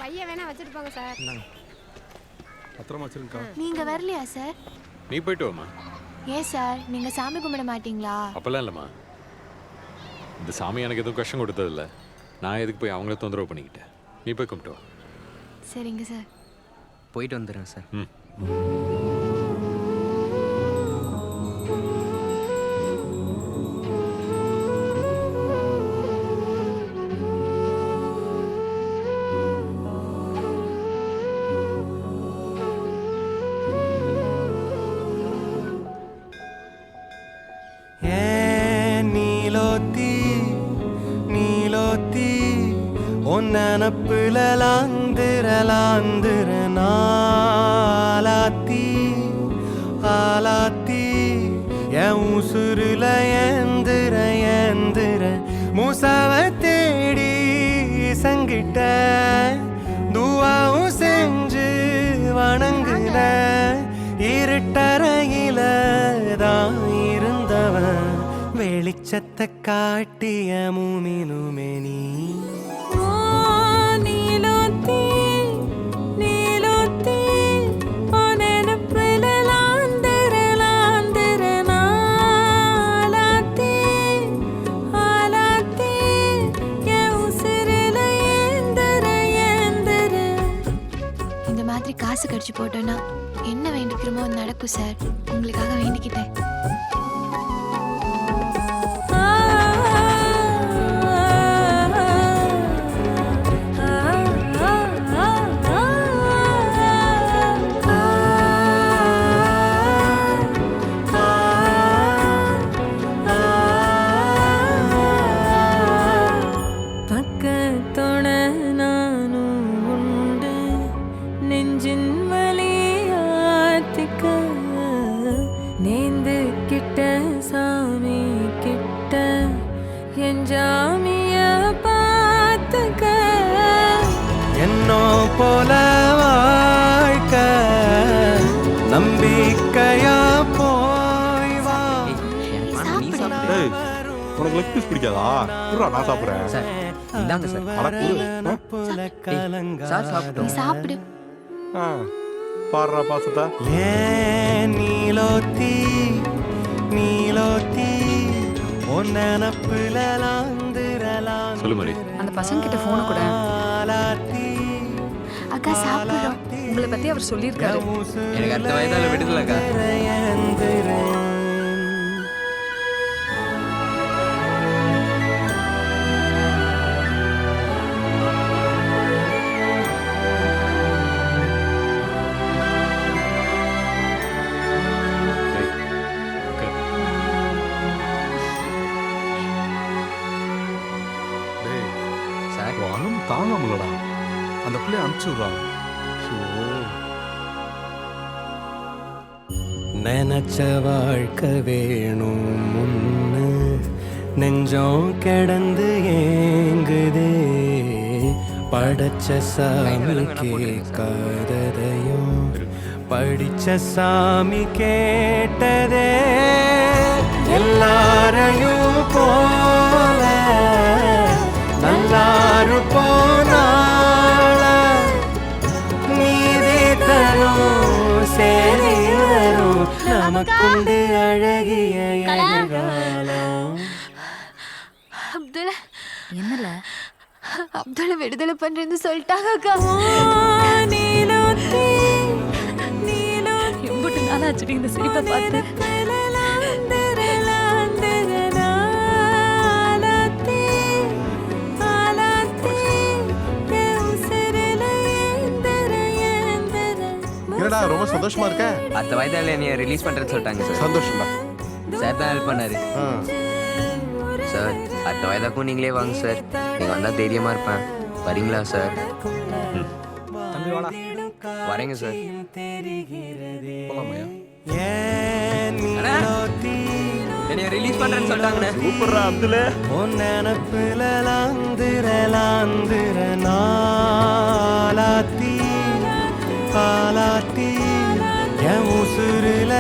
பையன் வேணா வச்சுட்டு போங்க சார். பத்திரமா வச்சிருக்கா. நீங்க வரலையா சார்? நீ போயிட்டு வாமா. ஏன் சார் நீங்க சாமி கும்பிட மாட்டீங்களா? அப்பெல்லாம் இல்லைம்மா, இந்த சாமி எனக்கு எதுவும் கஷ்டம் கொடுத்ததில்ல. நான் எதுக்கு போய் அவங்கள தொந்தரவு பண்ணிக்கிட்டேன். நீ போய் கும்பிட்டு வா. சரிங்க சார். போயிட்டு வந்துடுறேன் சார். ம். நனப்புல லாந்திர நாளாத்தி ஆலாத்தி என் உசுருல ஏந்திர மூசாவ தேடி சங்கிட்ட துவாவும் செஞ்சு வணங்குன இருட்டறையில தான் இருந்தவன் வெளிச்சத்தை காட்டிய மூமினுமே நீ. காசு கடிச்சு போட்டோன்னா என்ன வேண்டிக்கிறோமோ நடக்கும் சார். உங்களுக்காக வேண்டிக்கிட்டேன். என்னோ போல வாழ்க்க நம்பிக்கையா போய் வா. உனக்கு லெக் பீஸ் பிடிக்காதா? நான் சாப்பிடுறேன் சார். இந்தாங்க சார். சார் சாப்பிட்டோம். சாப்பிடு. பாடுறா பாசத்தா. நீலோத்தி நனப்புல சொல்லு மாதிரி. அந்த பசங்க கிட்ட போன கூட. அக்கா சாப்பிடுறோம். உங்களை பத்தி அவர் சொல்லியிருக்காரு. எனக்கு அடுத்த வயதால விடுதலக்கா. தாங்காமலடா அந்த பிள்ளைய அனுப்பிச்சு விடுறாங்க. நினைச்ச வாழ்க்கை வேணும் முன்னு நெஞ்சம் கிடந்து ஏங்குதே படைச்ச சாமி கேட்காததையும் படிச்ச சாமி கேட்டதே எல்லாரையும் போல நல்லாரு போனால நீதி தரும் சேரி வரும் நமக்குண்டு அழகிய எதிர்காலம். அப்துல் என்னல அப்துல் விடுதலை பண்றேன்னு சொல்லிட்டாங்க அக்கா. எம்புட்டு நாளாச்சு இந்த சிரிப்பை பார்த்து. என்னடா ரொம்ப சந்தோஷமா இருக்க? அடுத்த வயதால என்னைய ரிலீஸ் பண்றேன்னு சொல்லிட்டாங்க சார். சந்தோஷம்டா. சார் தான் ஹெல்ப் பண்ணாரு. சார் அடுத்த வயதாக்கும் நீங்களே வாங்க சார். நீங்க வந்தா தைரியமா இருப்பேன். வரீங்களா சார்? தம்பி வாடா. வரேங்க சார். போலாமையா? என்னைய ரிலீஸ் பண்றேன்னு சொல்லிட்டாங்கண்ணே. சூப்பர்ரா அப்துல். நினப்புல லாந்திர நாளாத்தி ஆலாத்தி என் உசுருல